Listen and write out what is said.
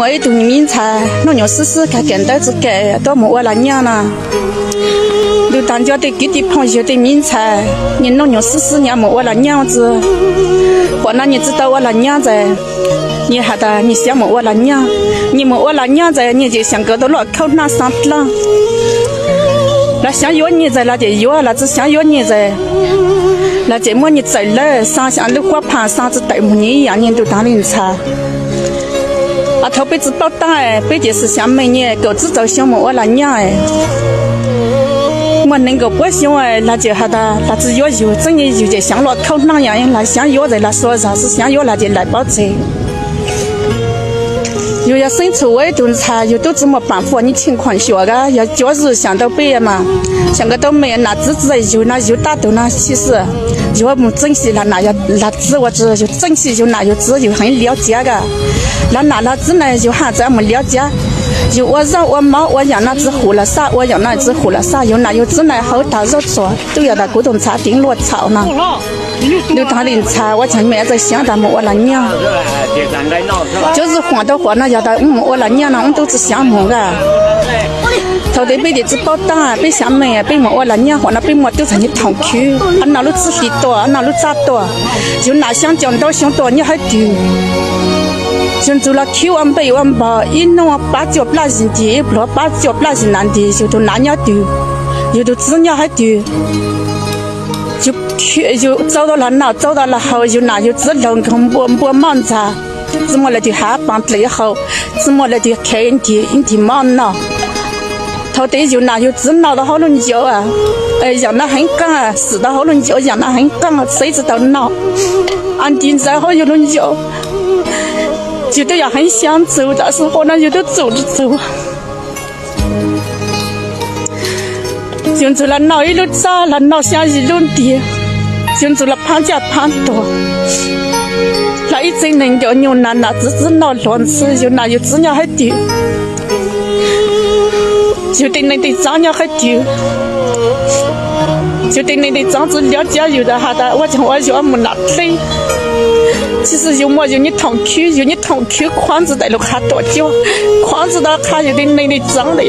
我一度明才，弄牛试试看跟到自己都没我那娘了。就当家的给的朋友的明才，你弄牛试试，你没我那娘子。或那你知道我那娘在，你还的你想没我那娘，你没我那娘在，你就想个到路口那上了。那想要你在那就要，那只想要你在。那这么你走了，上像绿花盘上子对母你一样，你都当人才。啊，头辈子报答哎，背的是像美女，狗子走想我那娘哎。我能够不想哎，那就好的，那只要有真的有点像路口那样，那想要在那说啥是想要那就来报车。又要生出外顿菜，又都怎么办法？你情况学个，要假日想到北嘛，想个都没那自己有那有大头那，其实要不珍惜那要那自我知就珍惜就那有自就很了解个，那自呢就还这么了解。就我让我妈，我让那只活了啥，我让那只活了啥，有那有只呢好大肉做，都要到古董茶顶落草呢。刘大林茶，我前面在想他们我那娘，就是换到换那要到我那娘呢，我都是想么个。头的被的只包大，被想美，被我那娘换那被我都成你痛苦，啊那路自己多，啊那路咋多，就那想讲到想多你还丢。就做了9万8万吧，一弄8脚不拉人的，也不8脚不拉人男的，就都拿鸟丢，有的子鸟还丢，就走到了那，走到了后就那就只能跟不忙着，怎么来的还帮最后，怎么来的看人的忙呢？头对就那就只闹了好多久啊，让那很干啊，死到好多久，让那很干啊，谁知道闹？安定在好有多久？就都要很想走，但是可能有的走着走，就做了闹一路早，了闹下一路低，就做了胖家胖多，那一整能叫牛奶那只闹乱吃，就那有只鸟还丢，就对那对长鸟还丢。就对那的长子了解有的哈的，我讲我就没拿推。其实有么有你痛苦，有你痛苦，框子在路下多久，框子到他有的那的长的。